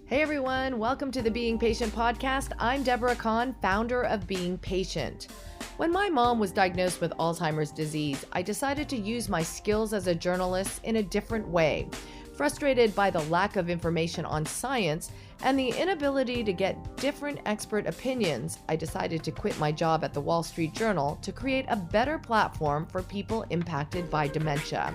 Hey everyone, welcome to the Being Patient podcast. I'm Deborah Kahn, founder of Being Patient. When my mom was diagnosed with Alzheimer's disease, I decided to use my skills as a journalist in a different way. Frustrated by the lack of information on science and the inability to get different expert opinions, I decided to quit my job at the Wall Street Journal to create a better platform for people impacted by dementia.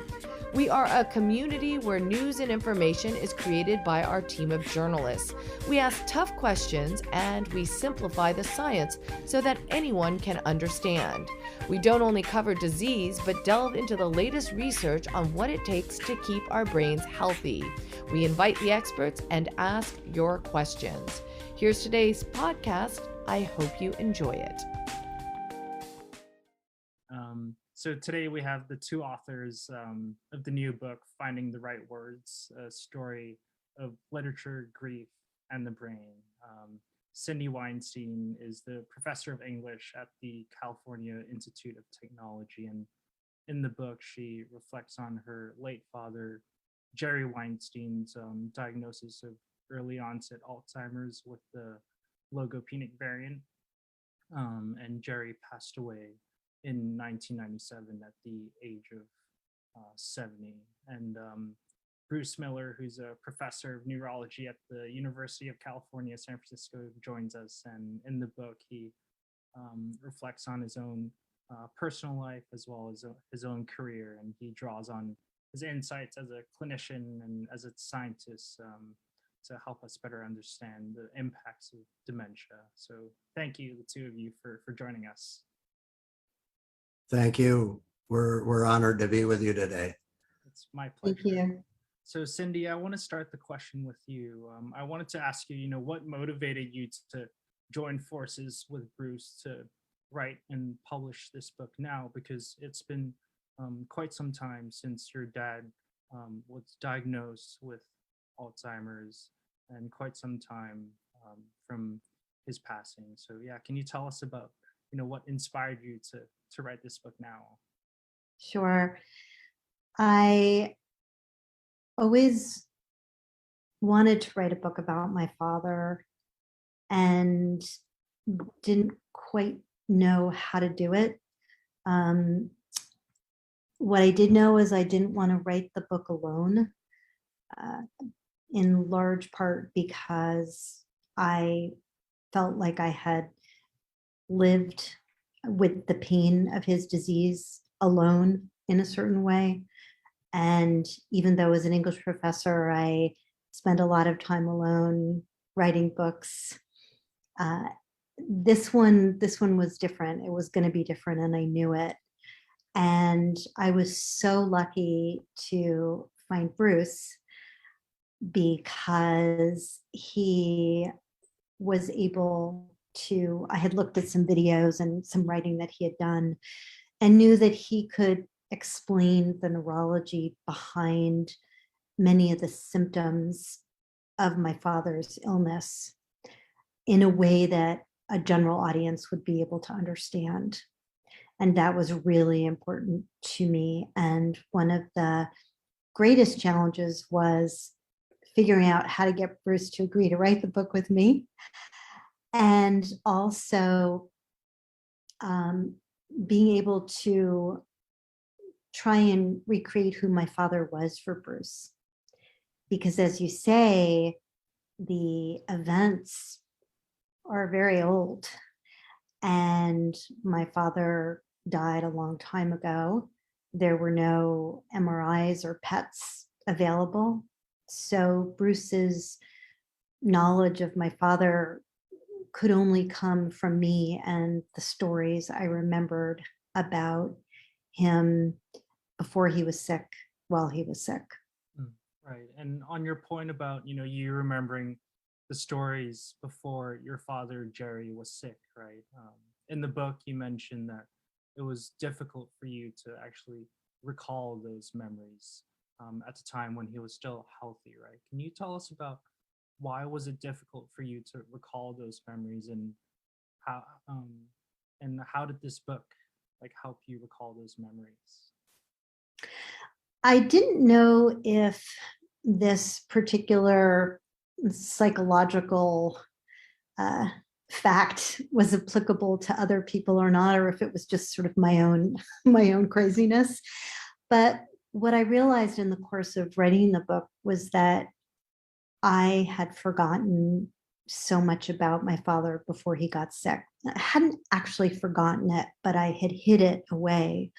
We are a community where news and information is created by our team of journalists. We ask tough questions and we simplify the science so that anyone can understand. We don't only cover disease, but delve into the latest research on what it takes to keep our brains healthy. We invite the experts and ask your questions. Here's today's podcast. I hope you enjoy it. So today we have the two authors of the new book, Finding the Right Words, a story of literature, grief, and the brain. Cindy Weinstein is the professor of English at the California Institute of Technology. And in the book, she reflects on her late father, Jerry Weinstein's diagnosis of early onset Alzheimer's with the logopenic variant. And Jerry passed away in 1997 at the age of 70. And Bruce Miller, who's a professor of neurology at the University of California, San Francisco, joins us. And in the book, he reflects on his own personal life as well as his own career. And he draws on his insights as a clinician and as a scientist to help us better understand the impacts of dementia. So thank you, the two of you, for joining us. Thank you. We're honored to be with you today. It's my pleasure. Thank you. So Cindy, I want to start the question with you. I wanted to ask you, what motivated you to join forces with Bruce to write and publish this book now? Because it's been quite some time since your dad was diagnosed with Alzheimer's and quite some time from his passing. So yeah, can you tell us about what inspired you to write this book now? Sure. I always wanted to write a book about my father and didn't quite know how to do it. What I did know is I didn't want to write the book alone, in large part because I felt like I had lived with the pain of his disease alone in a certain way. And even though as an English professor, I spent a lot of time alone writing books, this one was different. It was going to be different, and I knew it. And I was so lucky to find Bruce because he was able to, I had looked at some videos and some writing that he had done and knew that he could explain the neurology behind many of the symptoms of my father's illness in a way that a general audience would be able to understand. And that was really important to me. And one of the greatest challenges was figuring out how to get Bruce to agree to write the book with me. And also being able to try and recreate who my father was for Bruce. Because as you say, the events are very old. And my father died a long time ago. There were no MRIs or PETs available. So Bruce's knowledge of my father could only come from me and the stories I remembered about him before he was sick, while he was sick. Right. And on your point about, you remembering the stories before your father, Jerry, was sick, right? In the book, you mentioned that it was difficult for you to actually recall those memories at the time when he was still healthy, right? Can you tell us about why was it difficult for you to recall those memories, and how did this book help you recall those memories? I didn't know if this particular psychological uh, fact was applicable to other people or not, or if it was just sort of my own my own craziness. But what I realized in the course of writing the book was that I had forgotten so much about my father before he got sick. I hadn't actually forgotten it, but I had hid it away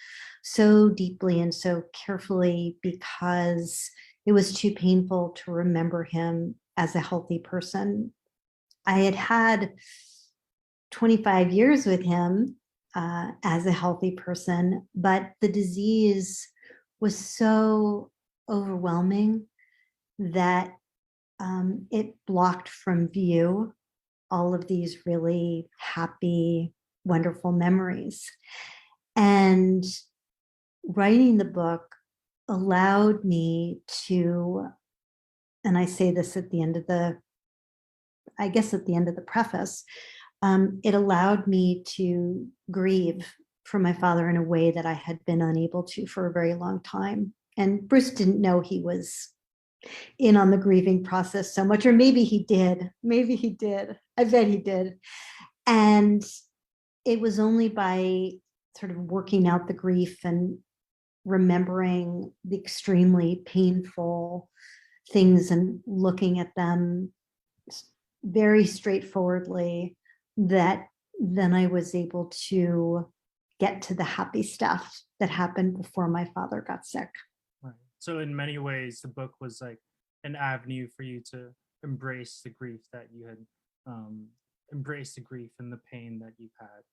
so deeply and so carefully because it was too painful to remember him as a healthy person. I had had 25 years with him as a healthy person, but the disease was so overwhelming that it blocked from view all of these really happy, wonderful memories. And writing the book allowed me to, and I say this at the end of the, I guess at the end of the preface, it allowed me to grieve for my father in a way that I had been unable to for a very long time. And Bruce didn't know he was in on the grieving process so much, or maybe he did. Maybe he did. I bet he did. And it was only by sort of working out the grief and remembering the extremely painful things and looking at them very straightforwardly that then I was able to get to the happy stuff that happened before my father got sick. Right. So in many ways, the book was like an avenue for you to embrace the grief that you had, embrace the grief and the pain that you've had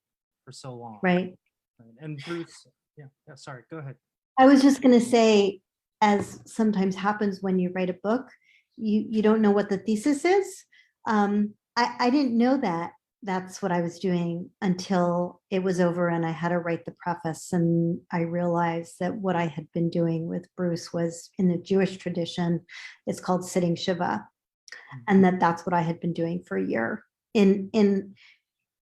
for so long. Right. Right. And Bruce, yeah, sorry, go ahead. I was just going to say, as sometimes happens when you write a book, you don't know what the thesis is. I didn't know that that's what I was doing until it was over and I had to write the preface. And I realized that what I had been doing with Bruce was in the Jewish tradition, it's called sitting Shiva. And that's what I had been doing for a year in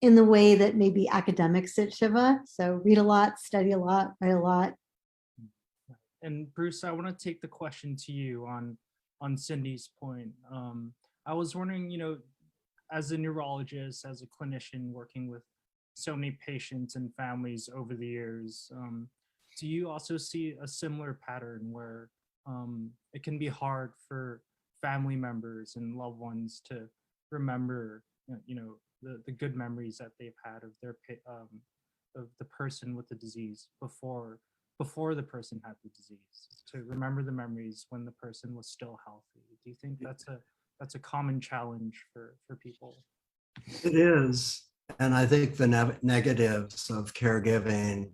the way that maybe academics sit Shiva. So read a lot, study a lot, write a lot. And Bruce, I want to take the question to you on Cindy's point. I was wondering, as a neurologist, as a clinician working with so many patients and families over the years, do you also see a similar pattern where it can be hard for family members and loved ones to remember, the good memories that they've had of their of the person with the disease before the person had the disease, to remember the memories when the person was still healthy? Do you think that's a common challenge for people? It is. And I think the negatives of caregiving,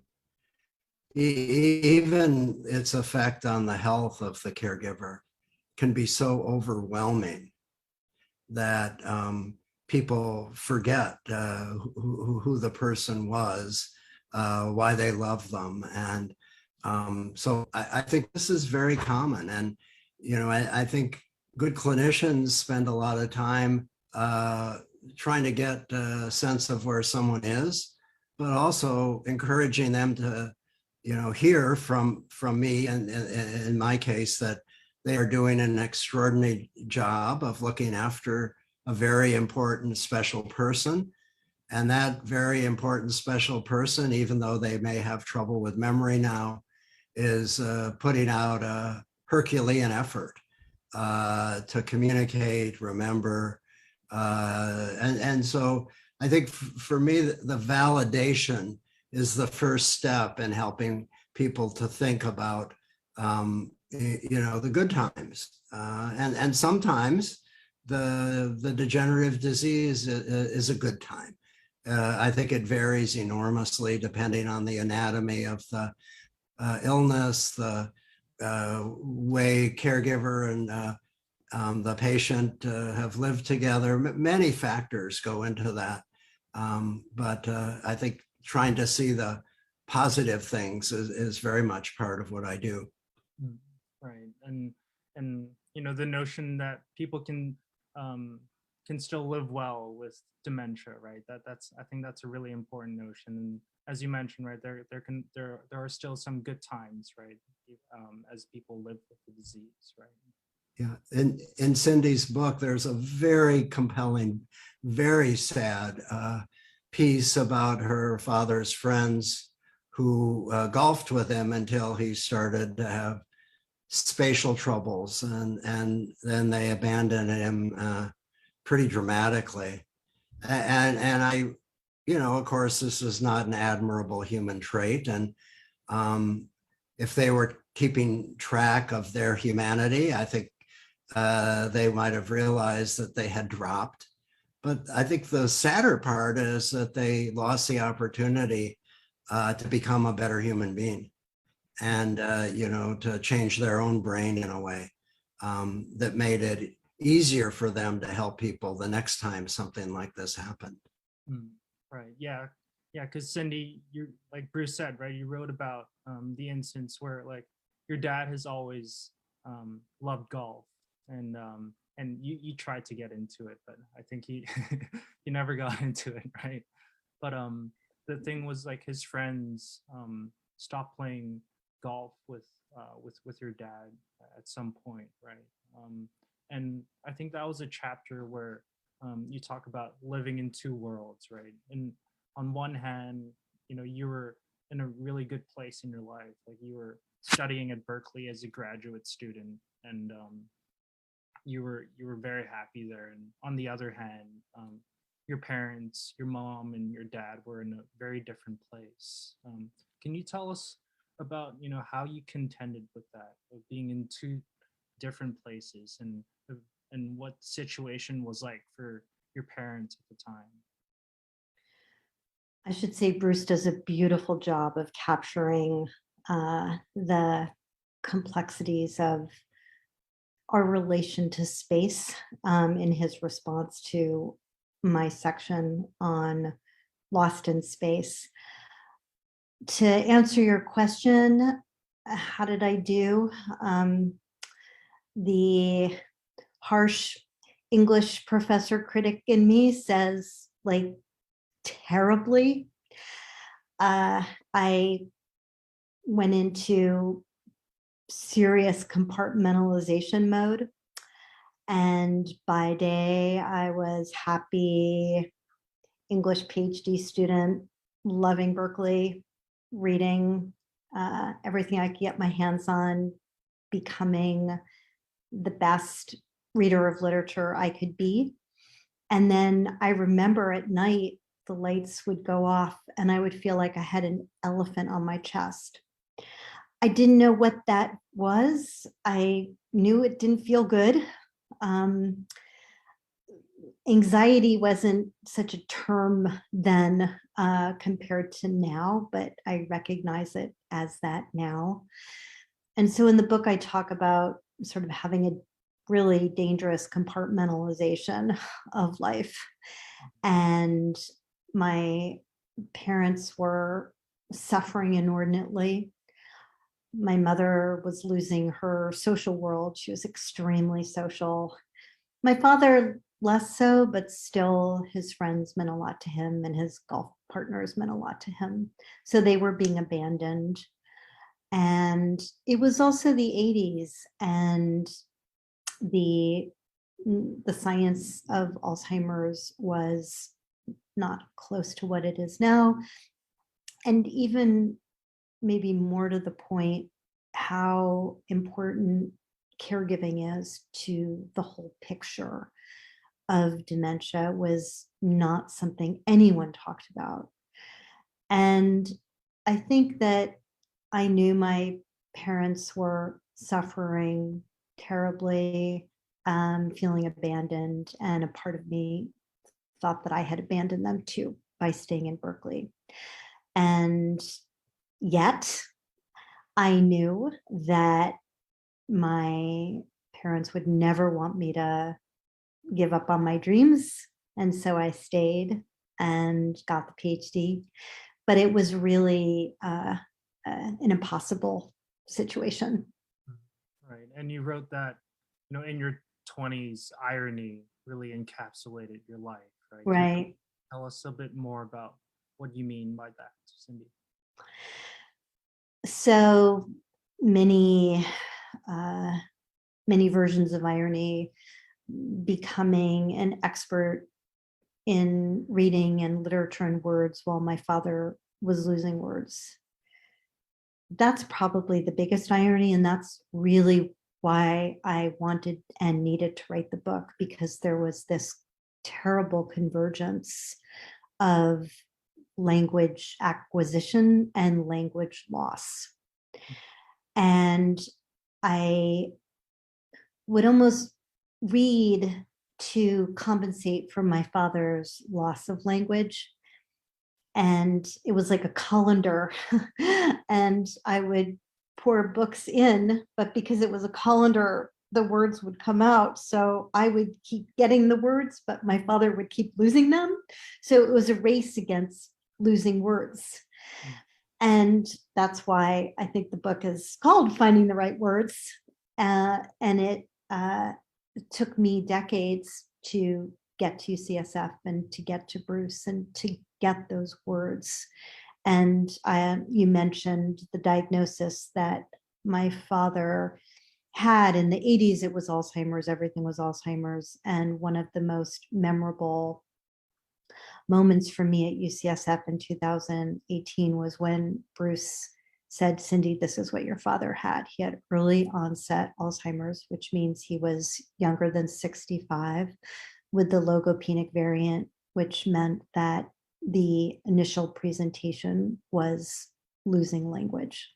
even its effect on the health of the caregiver, can be so overwhelming that people forget who the person was, why they love them. And so I think this is very common. And, I think good clinicians spend a lot of time trying to get a sense of where someone is, but also encouraging them to, hear from me, and in my case, that they are doing an extraordinary job of looking after a very important special person. And that very important special person, even though they may have trouble with memory now, is putting out a Herculean effort to communicate, remember. And so I think for me, the validation is the first step in helping people to think about, the good times. And sometimes the degenerative disease is a good time. I think it varies enormously depending on the anatomy of the illness, the way caregiver and the patient have lived together. Many factors go into that. But I think trying to see the positive things is very much part of what I do. Right. And the notion that people can still live well with dementia, right? I think that's a really important notion. And as you mentioned, right, there are still some good times, right, as people live with the disease, right? Yeah. In Cindy's book, there's a very compelling, very sad piece about her father's friends who golfed with him until he started to have spatial troubles, and then they abandoned him pretty dramatically. And I, of course, this is not an admirable human trait. And if they were keeping track of their humanity, I think they might have realized that they had dropped. But I think the sadder part is that they lost the opportunity to become a better human being, and to change their own brain in a way that made it easier for them to help people the next time something like this happened. Right. Yeah. Because Cindy, you, like Bruce said, right, you wrote about the instance where like your dad has always loved golf, and you tried to get into it, but I think he he never got into it, right? But the thing was, like, his friends stopped playing golf with your dad at some point, right? And I think that was a chapter where you talk about living in two worlds, right? And on one hand, you were in a really good place in your life, like you were studying at Berkeley as a graduate student, and you were very happy there. And on the other hand, your parents, your mom and your dad, were in a very different place. Can you tell us about how you contended with that, of being in two different places, and what situation was like for your parents at the time? I should say Bruce does a beautiful job of capturing the complexities of our relation to space in his response to my section on Lost in Space. To answer your question, how did I do? The harsh English professor critic in me says, like, terribly. I went into serious compartmentalization mode, and by day I was happy English PhD student, loving Berkeley, reading everything I could get my hands on, becoming the best reader of literature I could be. And then I remember at night the lights would go off and I would feel like I had an elephant on my chest. I didn't know what that was. I knew it didn't feel good. Anxiety wasn't such a term then compared to now, but I recognize it as that now. And so in the book, I talk about sort of having a really dangerous compartmentalization of life. And my parents were suffering inordinately. My mother was losing her social world. She was extremely social. My father, less so, but still his friends meant a lot to him and his golf partners meant a lot to him. So they were being abandoned. And it was also the 80s, and the science of Alzheimer's was not close to what it is now. And even maybe more to the point, how important caregiving is to the whole picture of dementia was not something anyone talked about. And I think that I knew my parents were suffering terribly, feeling abandoned, and a part of me thought that I had abandoned them too by staying in Berkeley. And yet I knew that my parents would never want me to give up on my dreams. And so I stayed and got the PhD. But it was really an impossible situation. Right. And you wrote that, in your 20s, irony really encapsulated your life, right? Right. Can you tell us a bit more about what you mean by that, Cindy? So many many versions of irony, becoming an expert in reading and literature and words while my father was losing words. That's probably the biggest irony, and that's really why I wanted and needed to write the book, because there was this terrible convergence of language acquisition and language loss. And I would almost read to compensate for my father's loss of language. And it was like a colander. And I would pour books in, but because it was a colander, the words would come out. So I would keep getting the words, but my father would keep losing them. So it was a race against losing words. And that's why I think the book is called Finding the Right Words. And it took me decades to get to UCSF and to get to Bruce and to get those words. And you mentioned the diagnosis that my father had in the 80s. It was Alzheimer's. Everything was Alzheimer's. And one of the most memorable moments for me at UCSF in 2018 was when Bruce said, "Cindy, this is what your father had. He had early onset Alzheimer's, which means he was younger than 65, with the logopenic variant, which meant that the initial presentation was losing language."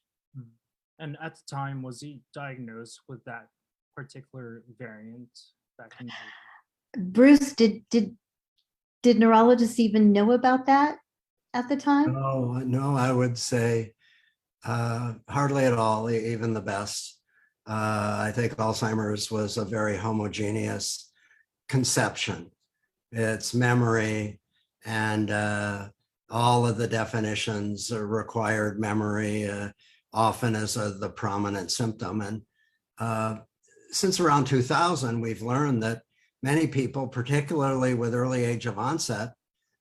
And at the time, was he diagnosed with that particular variant back in? Bruce, did neurologists even know about that at the time? No, I would say hardly at all, even the best. I think Alzheimer's was a very homogeneous conception. It's memory, and all of the definitions required memory, often as the prominent symptom. And since around 2000, we've learned that many people, particularly with early age of onset,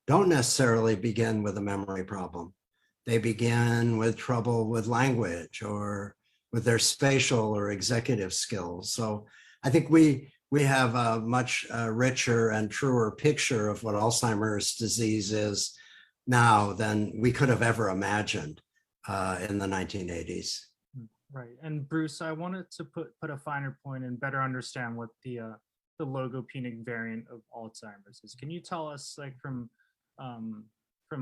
don't necessarily begin with a memory problem. They begin with trouble with language or with their spatial or executive skills. So I think we have a much richer and truer picture of what Alzheimer's disease is now than we could have ever imagined in the 1980s. Right. And Bruce, I wanted to put a finer point and better understand what the logopenic variant of Alzheimer's is. Can you tell us, like, from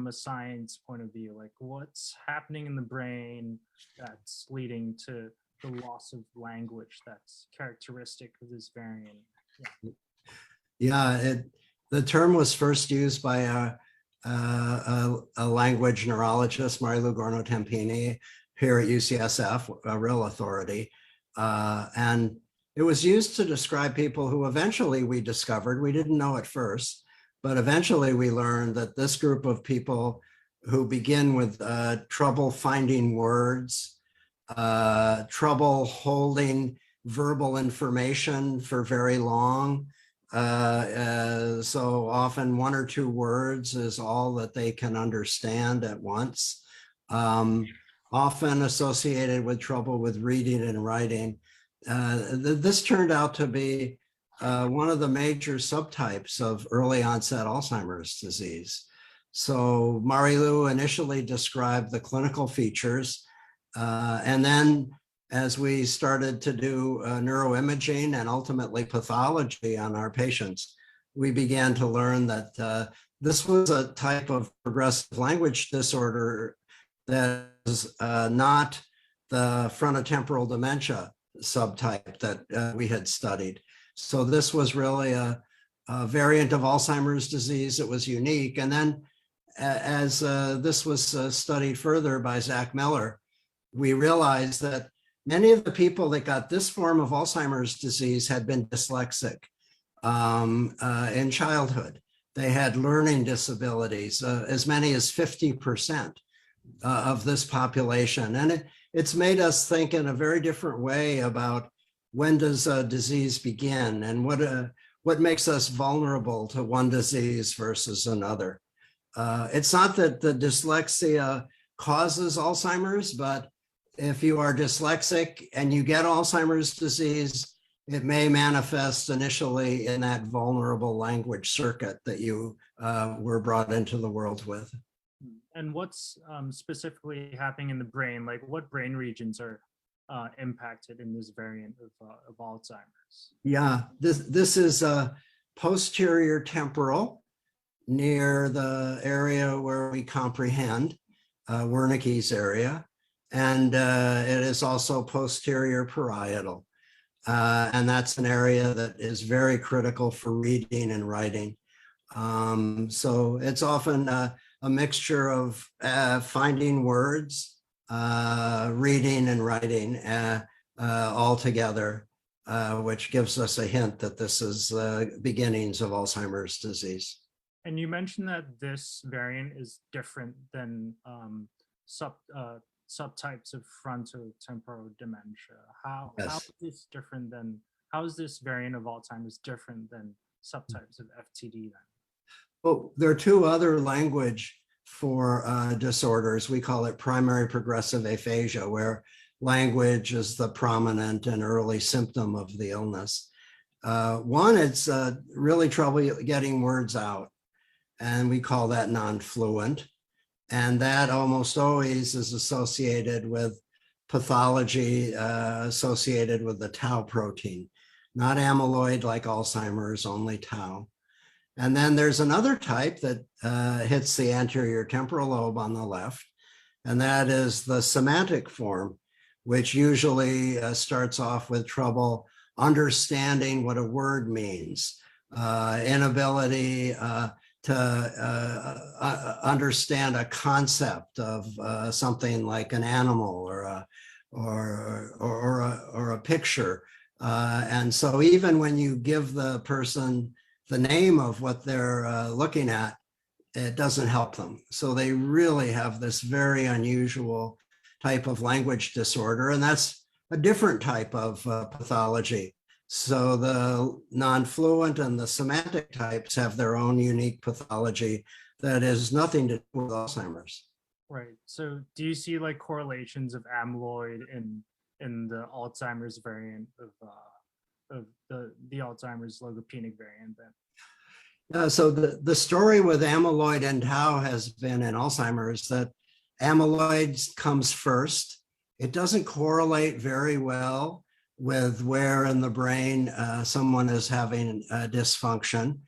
a science point of view, like what's happening in the brain that's leading to the loss of language that's characteristic of this variant? Yeah, the term was first used by a language neurologist, Marilu Gorno-Tempini, here at UCSF, a real authority. And it was used to describe people who eventually we discovered, we didn't know at first, but eventually we learned that this group of people who begin with trouble finding words, trouble holding verbal information for very long. So often one or two words is all that they can understand at once. Often associated with trouble with reading and writing. This turned out to be one of the major subtypes of early onset Alzheimer's disease. So Marilu initially described the clinical features, and then as we started to do neuroimaging and ultimately pathology on our patients, we began to learn that this was a type of progressive language disorder that is not the frontotemporal dementia subtype that we had studied. So this was really a variant of Alzheimer's disease. It was unique. And then as this was studied further by Zach Miller, we realized that many of the people that got this form of Alzheimer's disease had been dyslexic in childhood. They had learning disabilities, as many as 50% of this population. And it's made us think in a very different way about when does a disease begin and what makes us vulnerable to one disease versus another. It's not that the dyslexia causes Alzheimer's, but if you are dyslexic and you get Alzheimer's disease, it may manifest initially in that vulnerable language circuit that you were brought into the world with. And what's specifically happening in the brain? Like what brain regions are impacted in this variant of Alzheimer's? Yeah, this is posterior temporal, near the area where we comprehend, Wernicke's area, and it is also posterior parietal. And that's an area that is very critical for reading and writing. So it's often a mixture of finding words, reading and writing all together, which gives us a hint that this is beginnings of Alzheimer's disease. And you mentioned that this variant is different than subtypes of frontotemporal dementia. How is this different than, how is this variant of Alzheimer's different than subtypes of FTD then? Well, there are two other language for disorders. We call it primary progressive aphasia, where language is the prominent and early symptom of the illness. One, it's really trouble getting words out, and we call that non-fluent. And that almost always is associated with pathology associated with the tau protein, not amyloid like Alzheimer's, only tau. And then there's another type that hits the anterior temporal lobe on the left, and that is the semantic form, which usually starts off with trouble understanding what a word means, inability to understand a concept of something like an animal or a picture. And so even when you give the person the name of what they're looking at, it doesn't help them. So they really have this very unusual type of language disorder, and that's a different type of pathology. So the non-fluent and the semantic types have their own unique pathology that has nothing to do with Alzheimer's. Right. So do you see like correlations of amyloid in the Alzheimer's variant of the Alzheimer's logopenic variant then? So the story with amyloid and tau has been in Alzheimer's that amyloid comes first. It doesn't correlate very well with where in the brain someone is having a dysfunction.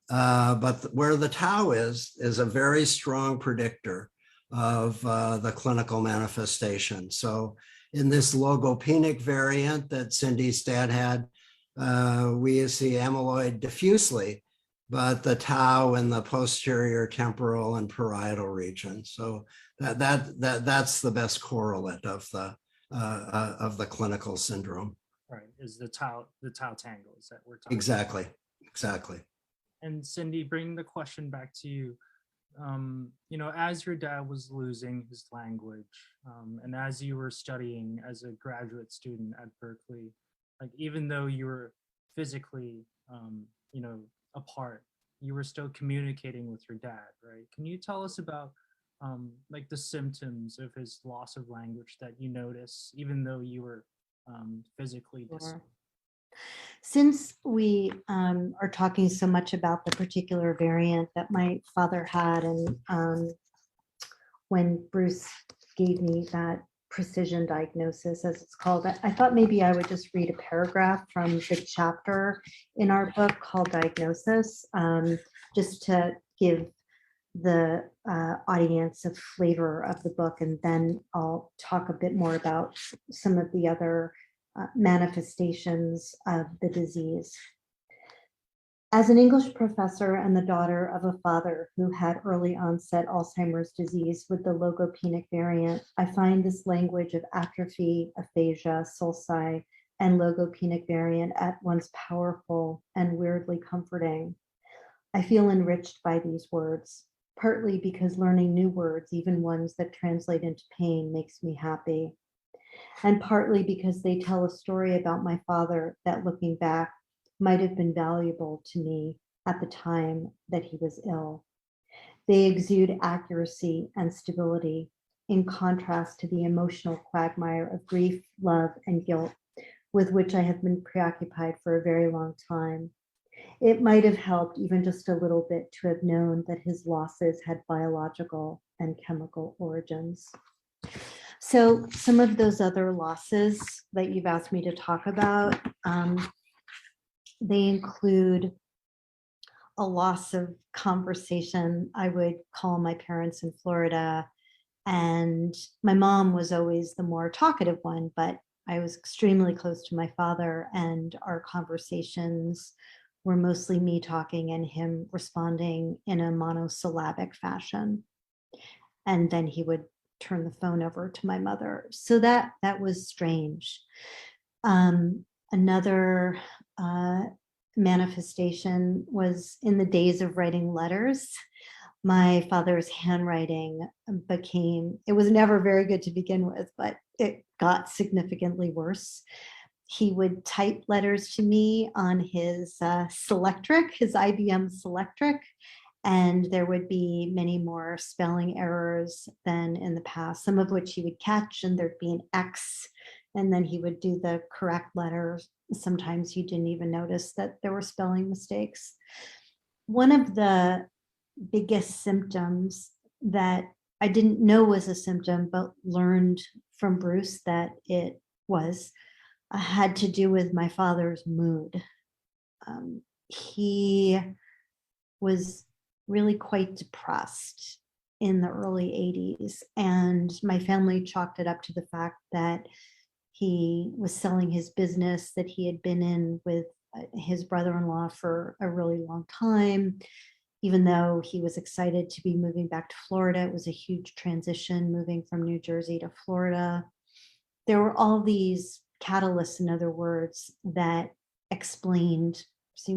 But where the tau is a very strong predictor of the clinical manifestation. So in this logopenic variant that Cindy's dad had, we see amyloid diffusely, but the tau in the posterior temporal and parietal region. So that's the best correlate of the clinical syndrome. Right, is the tau tangles that we're talking Exactly, about. exactly. And Cindy, bring the question back to you. You know, as your dad was losing his language, and as you were studying as a graduate student at Berkeley, like even though you were physically, you know, apart, you were still communicating with your dad, right? Can you tell us about like the symptoms of his loss of language that you notice, even though you were physically distant? Since we are talking so much about the particular variant that my father had, and when Bruce gave me that precision diagnosis, as it's called, I thought maybe I would just read a paragraph from the chapter in our book called Diagnosis, just to give the audience a flavor of the book, and then I'll talk a bit more about some of the other manifestations of the disease. As an English professor and the daughter of a father who had early onset Alzheimer's disease with the logopenic variant, I find this language of atrophy, aphasia, sulci, and logopenic variant at once powerful and weirdly comforting. I feel enriched by these words, partly because learning new words, even ones that translate into pain, makes me happy, and partly because they tell a story about my father that, looking back, might have been valuable to me at the time that he was ill. They exude accuracy and stability in contrast to the emotional quagmire of grief, love, and guilt with which I have been preoccupied for a very long time. It might have helped even just a little bit to have known that his losses had biological and chemical origins. So some of those other losses that you've asked me to talk about, they include a loss of conversation. I would call my parents in Florida, and my mom was always the more talkative one, but I was extremely close to my father, and our conversations were mostly me talking and him responding in a monosyllabic fashion. And then he would turn the phone over to my mother. So that was strange. Another manifestation was in the days of writing letters. My father's handwriting it was never very good to begin with, but it got significantly worse. He would type letters to me on his Selectric, his IBM Selectric, and there would be many more spelling errors than in the past, some of which he would catch, and there'd be an X, and then he would do the correct letters. Sometimes you didn't even notice that there were spelling mistakes. One of the biggest symptoms that I didn't know was a symptom, but learned from Bruce that it had to do with my father's mood. He was really quite depressed in the early 80s, and my family chalked it up to the fact that he was selling his business that he had been in with his brother-in-law for a really long time. Even though he was excited to be moving back to Florida, it was a huge transition moving from New Jersey to Florida. There were all these catalysts, in other words, that seemed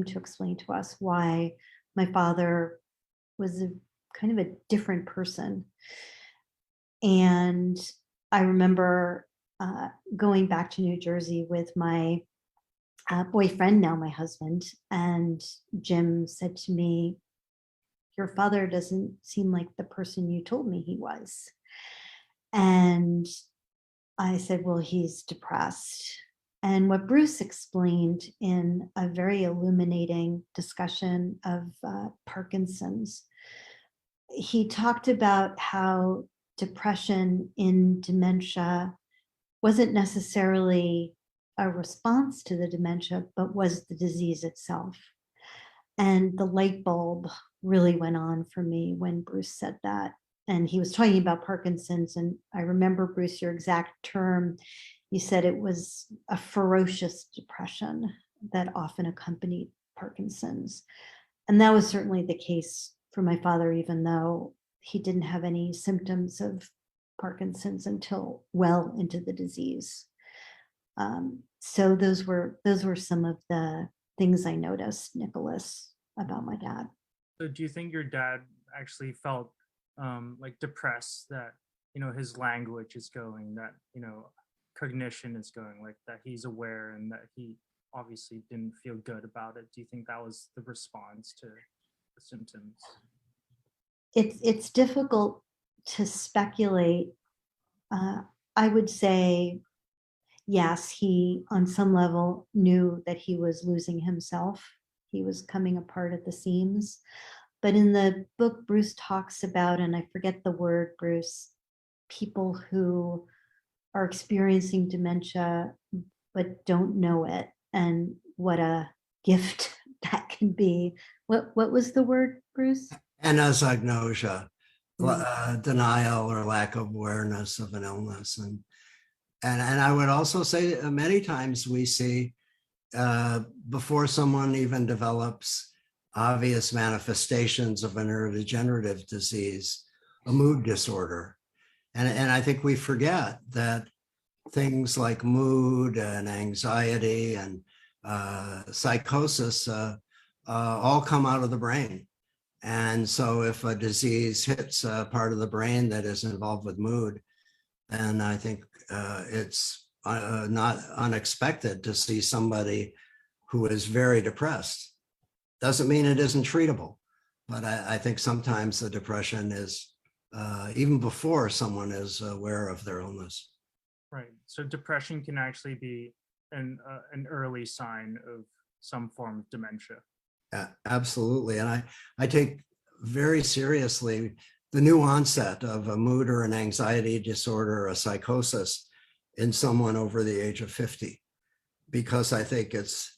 to explain to us why my father was a kind of a different person. And I remember going back to New Jersey with my boyfriend, now my husband, and Jim said to me, "Your father doesn't seem like the person you told me he was." And I said, "Well, he's depressed." And what Bruce explained in a very illuminating discussion of Parkinson's, he talked about how depression in dementia wasn't necessarily a response to the dementia, but was the disease itself. And the light bulb really went on for me when Bruce said that. And he was talking about Parkinson's. And I remember, Bruce, your exact term, you said it was a ferocious depression that often accompanied Parkinson's. And that was certainly the case for my father, even though he didn't have any symptoms of Parkinson's until well into the disease. So those were some of the things I noticed, Nicholas, about my dad. So do you think your dad actually felt like depressed that, his language is going, that, cognition is going, like that he's aware and that he obviously didn't feel good about it? Do you think that was the response to the symptoms? It's difficult to speculate. I would say, yes, he on some level knew that he was losing himself. He was coming apart at the seams. But in the book, Bruce talks about, and I forget the word, Bruce, people who are experiencing dementia but don't know it, and what a gift that can be. What was the word, Bruce? Anosognosia, denial or lack of awareness of an illness. And I would also say many times we see before someone even develops obvious manifestations of a neurodegenerative disease, a mood disorder. And I think we forget that things like mood and anxiety and psychosis all come out of the brain. And so if a disease hits a part of the brain that is involved with mood, then I think it's not unexpected to see somebody who is very depressed. Doesn't mean it isn't treatable, but I think sometimes the depression is even before someone is aware of their illness. Right. So depression can actually be an early sign of some form of dementia. Absolutely. And I take very seriously the new onset of a mood or an anxiety disorder or a psychosis in someone over the age of 50, because I think it's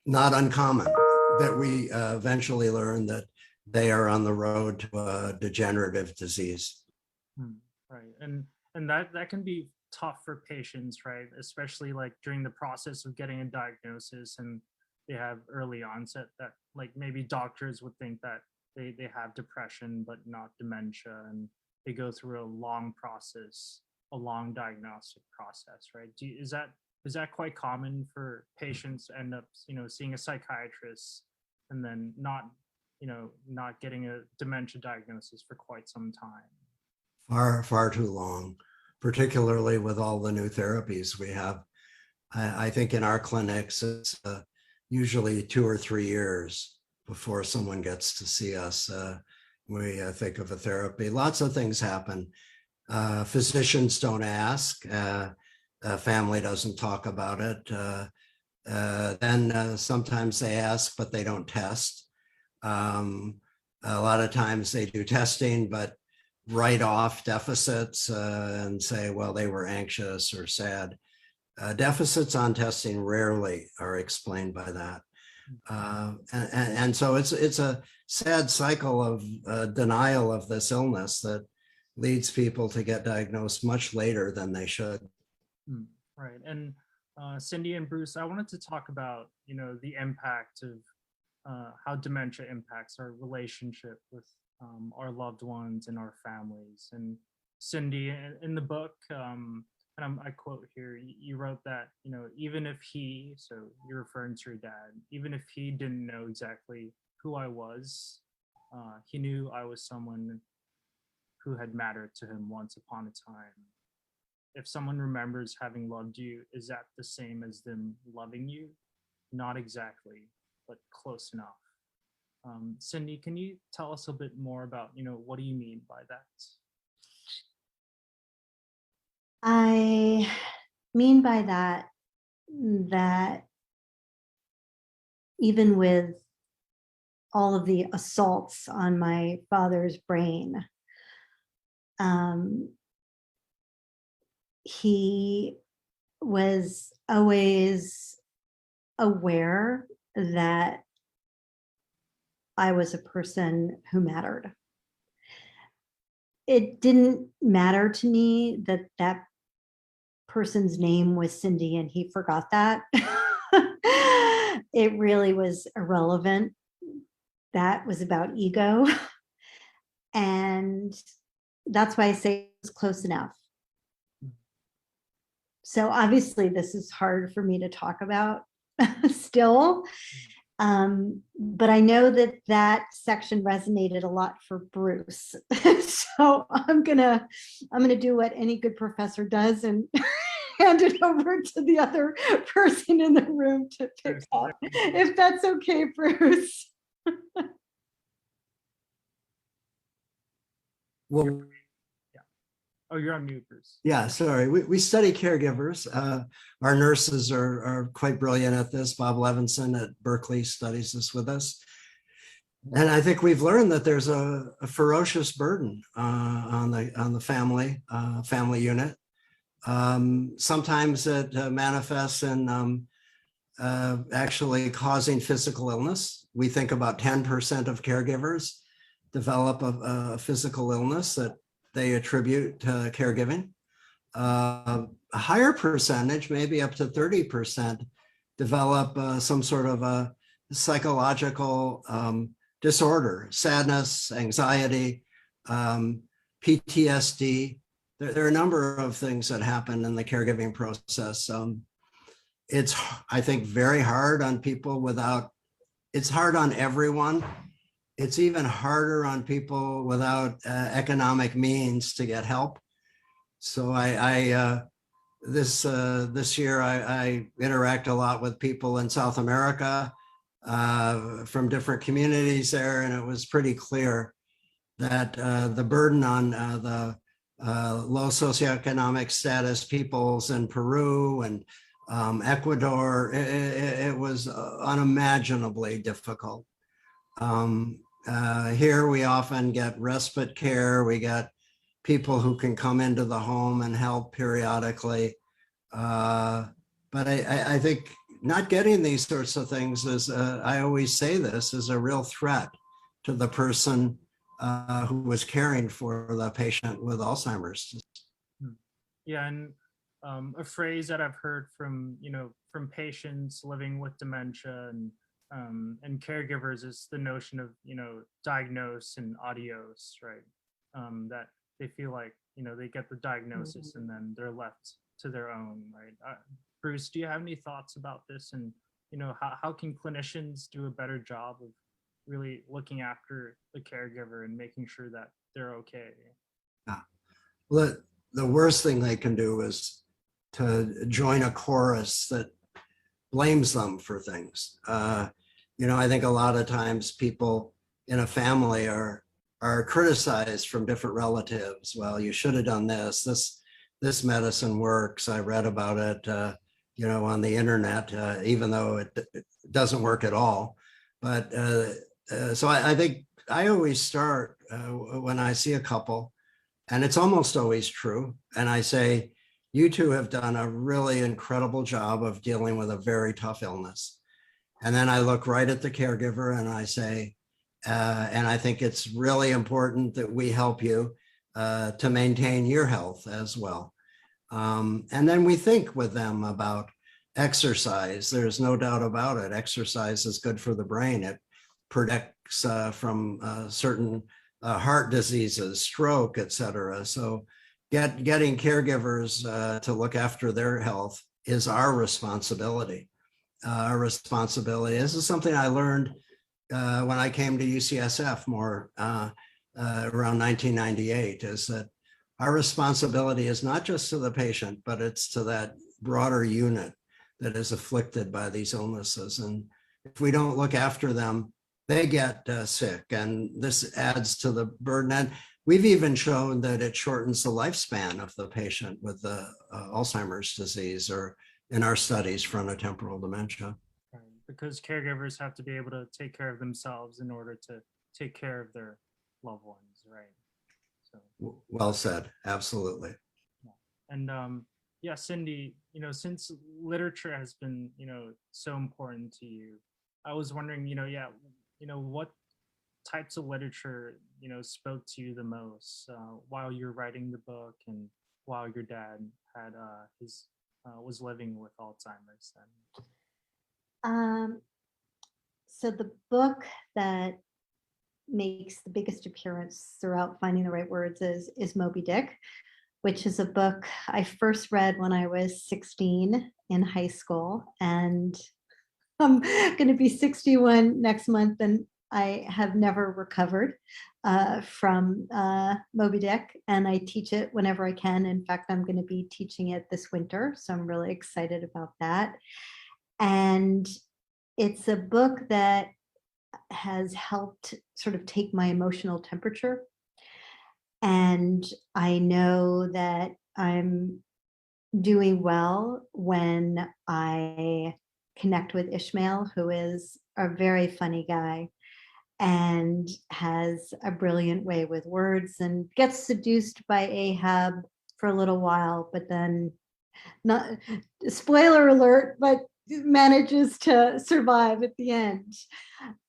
not uncommon that we eventually learn that they are on the road to a degenerative disease. Right. And that can be tough for patients, right? Especially like during the process of getting a diagnosis and they have early onset, that like maybe doctors would think that they have depression but not dementia, and they go through a long process, a long diagnostic process, right? Is that quite common for patients to end up, seeing a psychiatrist and then not getting a dementia diagnosis for quite some time? Far too long, particularly with all the new therapies we have. I think in our clinics, it's usually 2 or 3 years before someone gets to see us. We think of a therapy. Lots of things happen. Physicians don't ask. Family doesn't talk about it. Then sometimes they ask, but they don't test. A lot of times they do testing, but write off deficits and say, well, they were anxious or sad. Deficits on testing rarely are explained by that. And so it's a sad cycle of denial of this illness that leads people to get diagnosed much later than they should. Right. And Cindy and Bruce, I wanted to talk about, the impact of how dementia impacts our relationship with our loved ones and our families. And Cindy, in the book, and I quote here, you wrote that, even if he, so you're referring to your dad, even if he didn't know exactly who I was, he knew I was someone who had mattered to him once upon a time. If someone remembers having loved you, is that the same as them loving you? Not exactly, but close enough. Cindy, can you tell us a bit more about, what do you mean by that? I mean by that even with all of the assaults on my father's brain, he was always aware that I was a person who mattered. It didn't matter to me that that person's name was Cindy and he forgot that. It really was irrelevant. That was about ego. And that's why I say it was close enough. So obviously this is hard for me to talk about still. But I know that section resonated a lot for Bruce. So I'm gonna do what any good professor does and hand it over to the other person in the room to pick up, if that's okay, Bruce. Well, Oh, you're on mute, Bruce. yeah, sorry. We study caregivers. Our nurses are quite brilliant at this. Bob Levinson at Berkeley studies this with us. And I think we've learned that there's a ferocious burden on the family unit. Sometimes it manifests in actually causing physical illness. We think about 10% of caregivers develop a physical illness that they attribute to caregiving. A higher percentage, maybe up to 30%, develop some sort of a psychological disorder, sadness, anxiety, PTSD. There are a number of things that happen in the caregiving process. It's, I think, very hard on people it's hard on everyone. It's even harder on people without economic means to get help. So this year I interact a lot with people in South America from different communities there, and it was pretty clear that the burden on the low socioeconomic status peoples in Peru and Ecuador, it was unimaginably difficult. Here we often get respite care. We get people who can come into the home and help periodically. But I think not getting these sorts of things is, I always say this, is a real threat to the person who was caring for the patient with Alzheimer's. Yeah, and a phrase that I've heard from from patients living with dementia and caregivers is the notion of diagnose and adios, right? That they feel like they get the diagnosis and then they're left to their own, right? Bruce, do you have any thoughts about this, and how can clinicians do a better job of really looking after the caregiver and making sure that they're okay? Well, the worst thing they can do is to join a chorus that blames them for things. I think a lot of times people in a family are criticized from different relatives. Well, you should have done this. This medicine works. I read about it, on the internet, even though it doesn't work at all. But so I think I always start when I see a couple, and it's almost always true. And I say, you two have done a really incredible job of dealing with a very tough illness. And then I look right at the caregiver and I say, and I think it's really important that we help you to maintain your health as well. And then we think with them about exercise. There's no doubt about it. Exercise is good for the brain. It protects from certain heart diseases, stroke, et cetera. So getting caregivers to look after their health is our responsibility. This is something I learned when I came to UCSF more around 1998, is that our responsibility is not just to the patient, but it's to that broader unit that is afflicted by these illnesses. And if we don't look after them, they get sick, and this adds to the burden. And we've even shown that it shortens the lifespan of the patient with the Alzheimer's disease, or in our studies, frontotemporal dementia. Right. Because caregivers have to be able to take care of themselves in order to take care of their loved ones, right? So well said. Absolutely. Yeah. And yeah, Cindy, since literature has been, so important to you, I was wondering, what types of literature, spoke to you the most while you're writing the book and while your dad had was living with Alzheimer's then? So the book that makes the biggest appearance throughout Finding the Right Words is Moby Dick, which is a book I first read when I was 16 in high school, and I'm going to be 61 next month, and I have never recovered from Moby Dick, and I teach it whenever I can. In fact, I'm going to be teaching it this winter, so I'm really excited about that. And it's a book that has helped sort of take my emotional temperature. And I know that I'm doing well when I connect with Ishmael, who is a very funny guy and has a brilliant way with words, and gets seduced by Ahab for a little while, but then, not spoiler alert, but manages to survive at the end.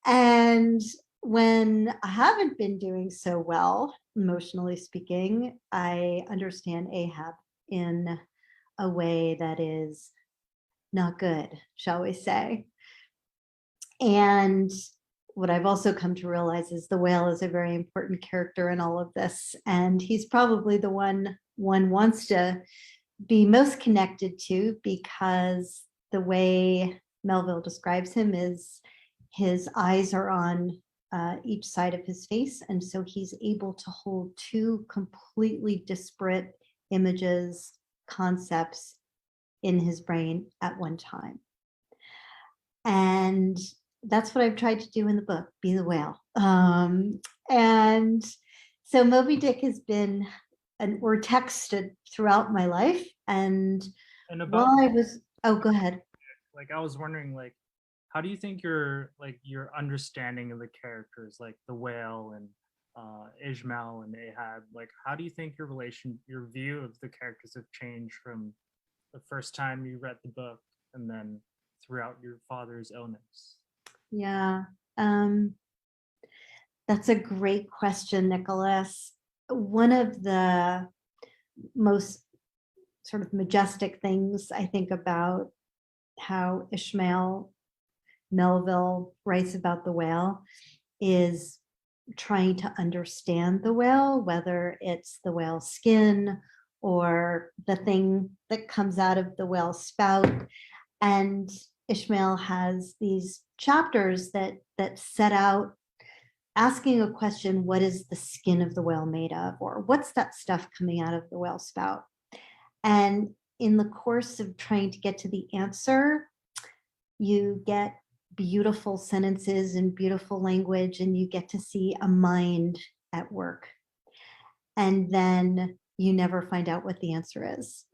And when I haven't been doing so well, emotionally speaking, I understand Ahab in a way that is not good, shall we say. And what I've also come to realize is the whale is a very important character in all of this. And he's probably the one wants to be most connected to, because the way Melville describes him is his eyes are on each side of his face. And so he's able to hold two completely disparate images, concepts in his brain at one time. And that's what I've tried to do in the book, be the whale. And so Moby Dick has been or texted throughout my life. And about, while I was Oh, go ahead. Like, I was wondering, like, how do you think your understanding of the characters, like the whale and Ishmael and Ahab, like, how do you think your view of the characters have changed from the first time you read the book and then throughout your father's illness? Yeah. Um, that's a great question, Nicholas. One of the most sort of majestic things I think about how Ishmael Melville writes about the whale is trying to understand the whale, whether it's the whale's skin or the thing that comes out of the whale's spout. And Ishmael has these chapters that set out asking a question: what is the skin of the whale made of? Or what's that stuff coming out of the whale spout? And in the course of trying to get to the answer, you get beautiful sentences and beautiful language, and you get to see a mind at work. And then you never find out what the answer is.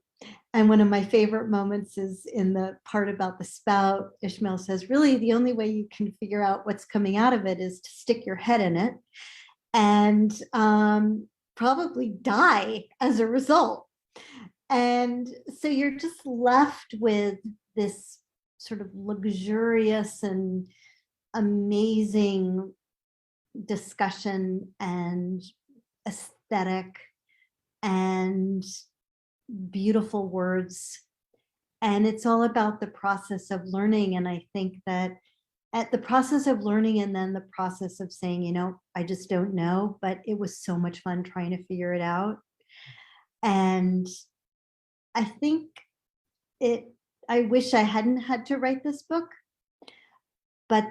And one of my favorite moments is in the part about the spout. Ishmael says, really, the only way you can figure out what's coming out of it is to stick your head in it and probably die as a result. And so you're just left with this sort of luxurious and amazing discussion and aesthetic and beautiful words. And it's all about the process of learning. And I think that at the process of learning and then the process of saying, you know, I just don't know, but it was so much fun trying to figure it out. And I think I wish I hadn't had to write this book, but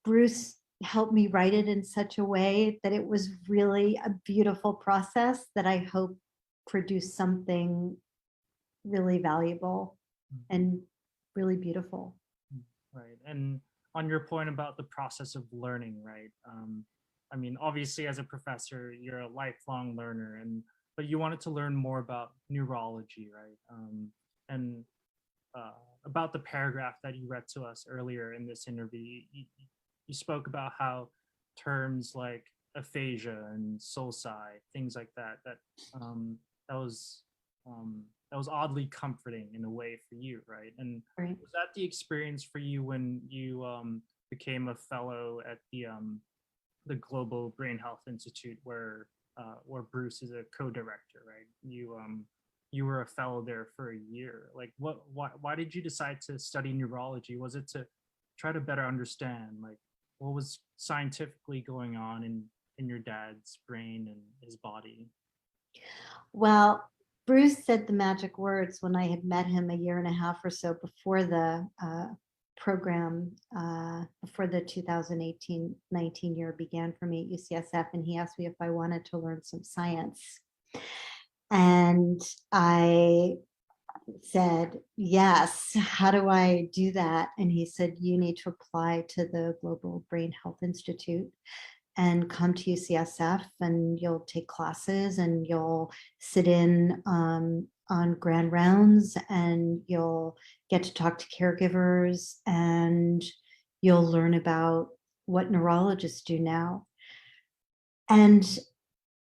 Bruce helped me write it in such a way that it was really a beautiful process that I hope produced something really valuable and really beautiful. Right. And on your point about the process of learning, right? I mean, obviously, as a professor, you're a lifelong learner, but you wanted to learn more about neurology, right? And about the paragraph that you read to us earlier in this interview, you spoke about how terms like aphasia and sulci, things like that um, that was oddly comforting in a way for you, right? And Right. was that the experience for you when you became a fellow at the Global Brain Health Institute, where Bruce is a co-director, right? You were a fellow there for a year. Like, why did you decide to study neurology? Was it to try to better understand, like, what was scientifically going on in your dad's brain and his body? Well, Bruce said the magic words when I had met him a year and a half or so before the program, before the 2018-19 year began for me at UCSF, and he asked me if I wanted to learn some science. And I said, yes, how do I do that? And he said, you need to apply to the Global Brain Health Institute and come to UCSF, and you'll take classes and you'll sit in on grand rounds, and you'll get to talk to caregivers, and you'll learn about what neurologists do now. And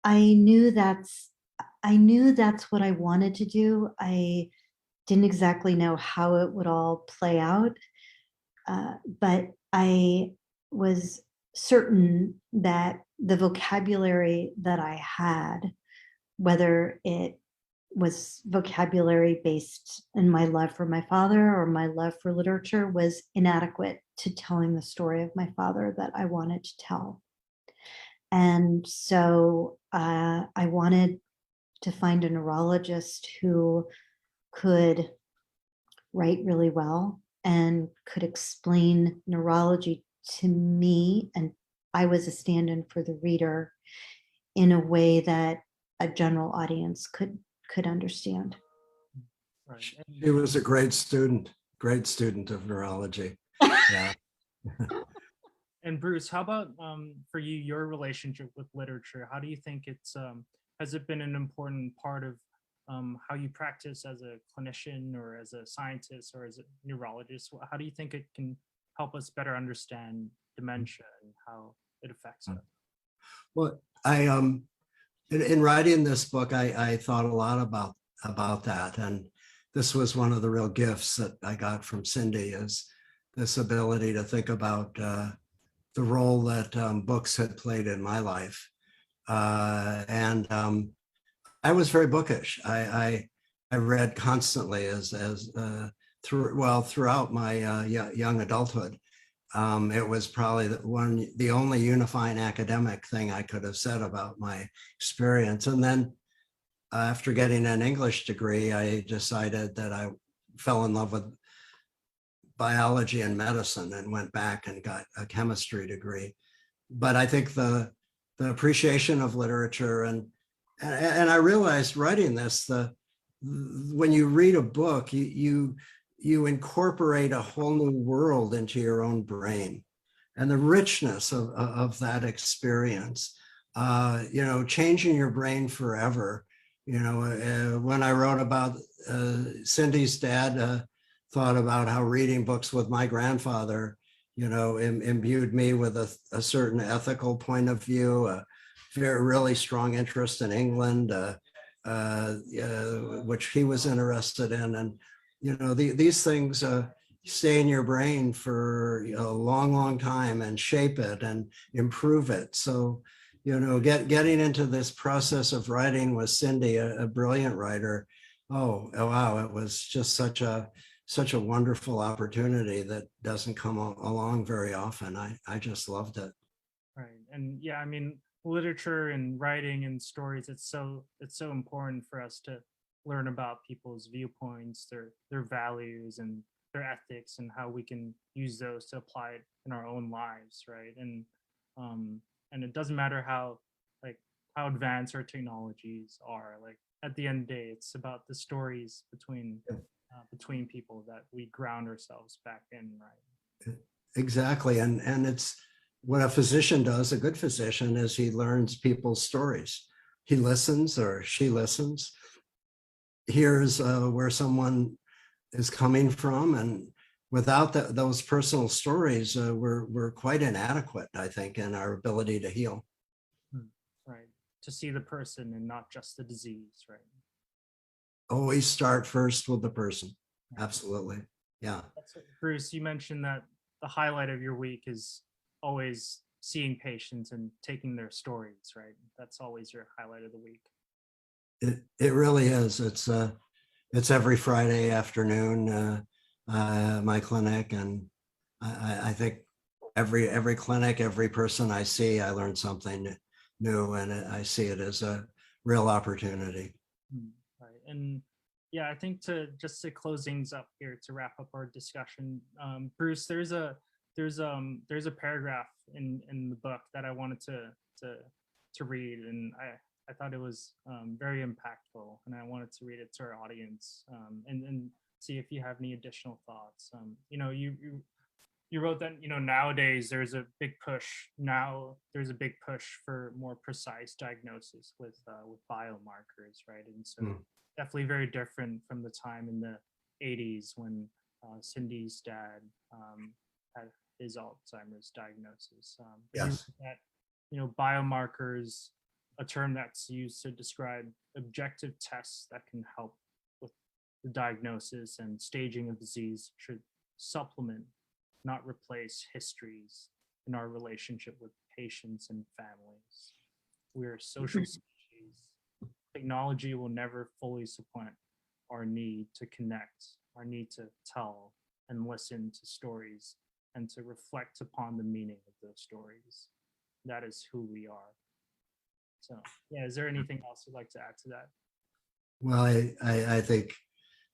I knew that's what I wanted to do. I didn't exactly know how it would all play out, but I was certain that the vocabulary that I had, whether it was vocabulary based in my love for my father or my love for literature, was inadequate to telling the story of my father that I wanted to tell. And so I wanted to find a neurologist who could write really well and could explain neurology to me, and I was a stand-in for the reader in a way that a general audience could understand. Right. She was a great student of neurology. Yeah. And Bruce, how about for you, your relationship with literature? How do you think it's has it been an important part of how you practice as a clinician or as a scientist or as a neurologist? How do you think it can help us better understand dementia and how it affects us? Well, I in writing this book, I thought a lot about that, and this was one of the real gifts that I got from Cindy, is this ability to think about the role that books had played in my life, and I was very bookish. I read constantly throughout my young adulthood. It was probably the only unifying academic thing I could have said about my experience. And then after getting an English degree, I decided that I fell in love with biology and medicine and went back and got a chemistry degree. But I think the appreciation of literature and I realized writing this, when you read a book, you incorporate a whole new world into your own brain, and the richness of that experience, changing your brain forever. When I wrote about Cindy's dad, thought about how reading books with my grandfather, imbued me with a certain ethical point of view, very really strong interest in England, which he was interested in, and these things stay in your brain for a long, long time and shape it and improve it. So, getting into this process of writing with Cindy, a brilliant writer. Oh wow! It was just such a wonderful opportunity that doesn't come along very often. I just loved it. Right, and yeah, I mean, literature and writing and stories, it's so important for us to learn about people's viewpoints, their values and their ethics, and how we can use those to apply it in our own lives, right? And it doesn't matter how advanced our technologies are. Like, at the end of the day, it's about the stories between people that we ground ourselves back in, right? Exactly, and it's what a physician does. A good physician is he learns people's stories. He listens, or she listens, hears where someone is coming from, and without those personal stories, we're quite inadequate, I think, in our ability to heal. Right, to see the person and not just the disease, right? Always start first with the person. Absolutely, yeah. Bruce, you mentioned that the highlight of your week is always seeing patients and taking their stories, right? That's always your highlight of the week. It really is. It's every Friday afternoon, my clinic, and I think every clinic, every person I see, I learn something new, and I see it as a real operatunity. Right, and yeah, I think to close things up here, to wrap up our discussion, Bruce, there's a paragraph in the book that I wanted to read, and I thought it was very impactful, and I wanted to read it to our audience, and see if you have any additional thoughts. You wrote that nowadays there's a big push. Now there's a big push for more precise diagnosis with biomarkers, right? And so definitely very different from the time in the 80s when Cindy's dad had his Alzheimer's diagnosis. Yes. Biomarkers, a term that's used to describe objective tests that can help with the diagnosis and staging of disease, should supplement, not replace, histories in our relationship with patients and families. We're social species. Technology will never fully supplant our need to connect, our need to tell and listen to stories, and to reflect upon the meaning of those stories. That is who we are. So, yeah, is there anything else you'd like to add to that? Well, I think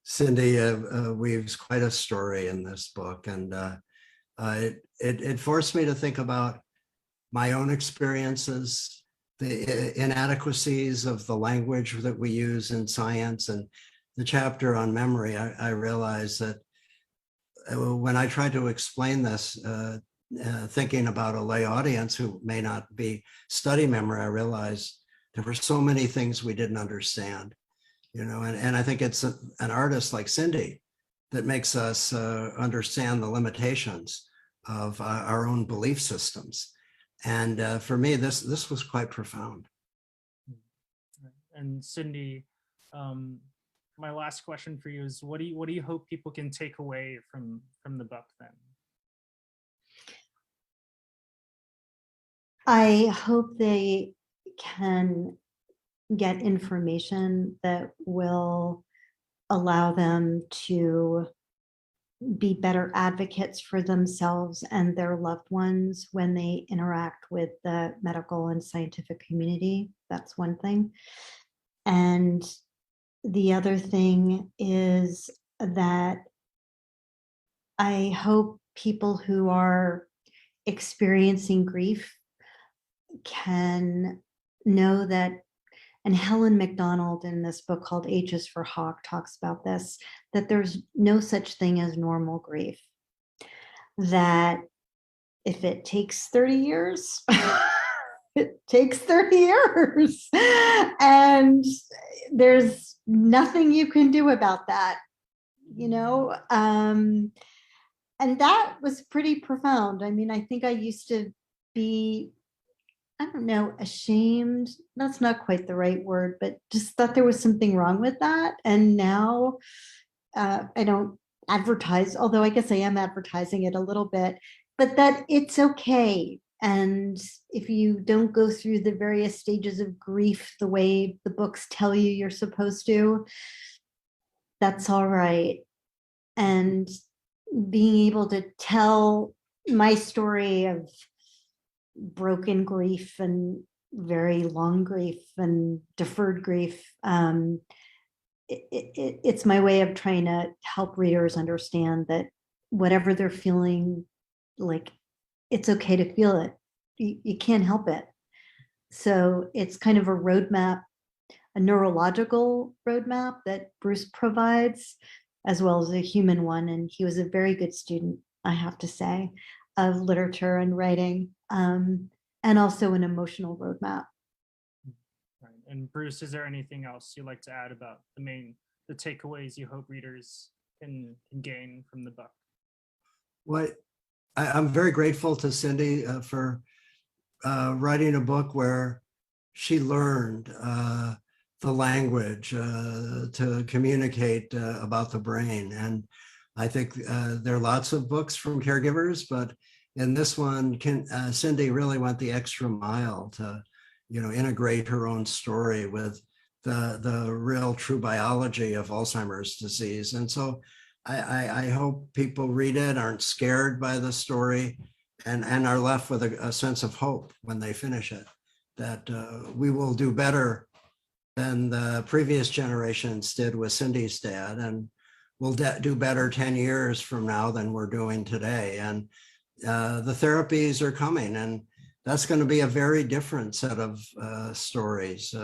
Cindy weaves quite a story in this book, and it forced me to think about my own experiences, the inadequacies of the language that we use in science, and the chapter on memory. I realized that when I tried to explain this, thinking about a lay audience who may not be study memory, I realized there were so many things we didn't understand. And I think it's an artist like Cindy that makes us understand the limitations of our own belief systems. And for me, this was quite profound. And Cindy, my last question for you is, what do you hope people can take away from the book then? I hope they can get information that will allow them to be better advocates for themselves and their loved ones when they interact with the medical and scientific community. That's one thing. And the other thing is that I hope people who are experiencing grief can know that, and Helen MacDonald in this book called H is for Hawk talks about this, that there's no such thing as normal grief. That if it takes 30 years, it takes 30 years. And there's nothing you can do about that, and that was pretty profound. I mean, I think I used to be, I don't know, ashamed. That's not quite the right word, but just thought there was something wrong with that. And now I don't advertise, although I guess I am advertising it a little bit, but that it's okay. And if you don't go through the various stages of grief the way the books tell you you're supposed to, that's all right. And being able to tell my story of broken grief and very long grief and deferred grief, it's my way of trying to help readers understand that whatever they're feeling, like, it's okay to feel it. You can't help it. So it's kind of a roadmap, a neurological roadmap that Bruce provides, as well as a human one. And he was a very good student, I have to say, of literature and writing, and also an emotional roadmap. Right. And Bruce, is there anything else you'd like to add about the takeaways you hope readers can gain from the book? Well, I'm very grateful to Cindy for writing a book where she learned the language to communicate about the brain. And I think there are lots of books from caregivers, but in this one, Cindy really went the extra mile to, integrate her own story with the real true biology of Alzheimer's disease. And so I hope people read it, aren't scared by the story, and are left with a sense of hope when they finish it, that we will do better than the previous generations did with Cindy's dad, and we'll do better 10 years from now than we're doing today. And the therapies are coming, and that's going to be a very different set of stories.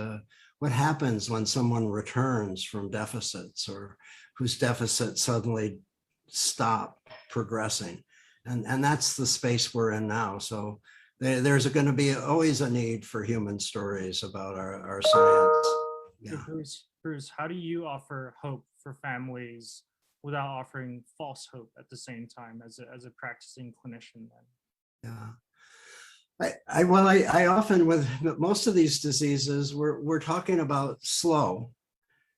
What happens when someone returns from deficits, or whose deficits suddenly stop progressing? And that's the space we're in now. So there's going to be always a need for human stories about our science. Yeah. Bruce, how do you offer hope for families without offering false hope at the same time as a practicing clinician then? Yeah. I often, with most of these diseases, we're talking about slow.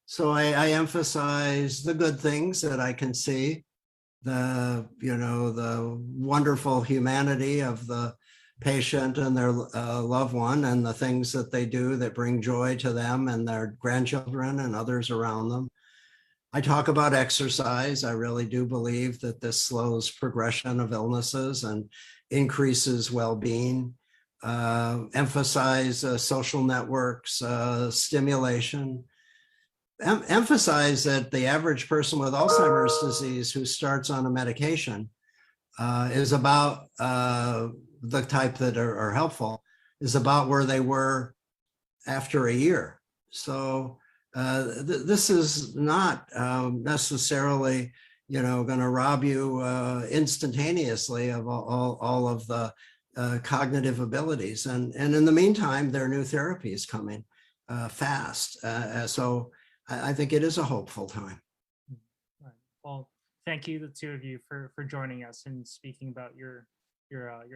So I emphasize the good things that I can see, the wonderful humanity of the patient and their loved one, and the things that they do that bring joy to them and their grandchildren and others around them. I talk about exercise. I really do believe that this slows progression of illnesses and increases well-being. Emphasize social networks, stimulation. Emphasize that the average person with Alzheimer's disease who starts on a medication is about the type that are helpful, is about where they were after a year. So this is not necessarily, going to rob you instantaneously of all of the cognitive abilities. And in the meantime, there are new therapies coming fast. So I think it is a hopeful time. Right. Well, thank you, the two of you, for joining us and speaking about your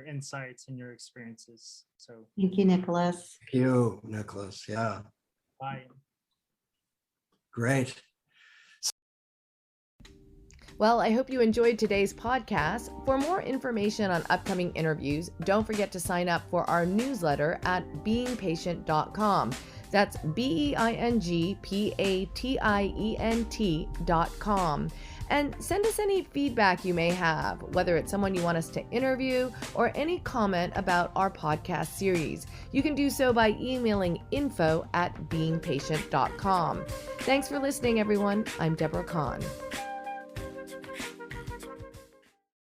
insights and your experiences. So Thank you, Nicholas. Thank you, Nicholas. Yeah, bye. great. Well, I hope you enjoyed today's podcast. For more information on upcoming interviews, don't forget to sign up for our newsletter at beingpatient.com. That's beingpatient.com. And send us any feedback you may have, whether it's someone you want us to interview or any comment about our podcast series. You can do so by emailing info@beingpatient.com. Thanks for listening, everyone. I'm Deborah Kahn.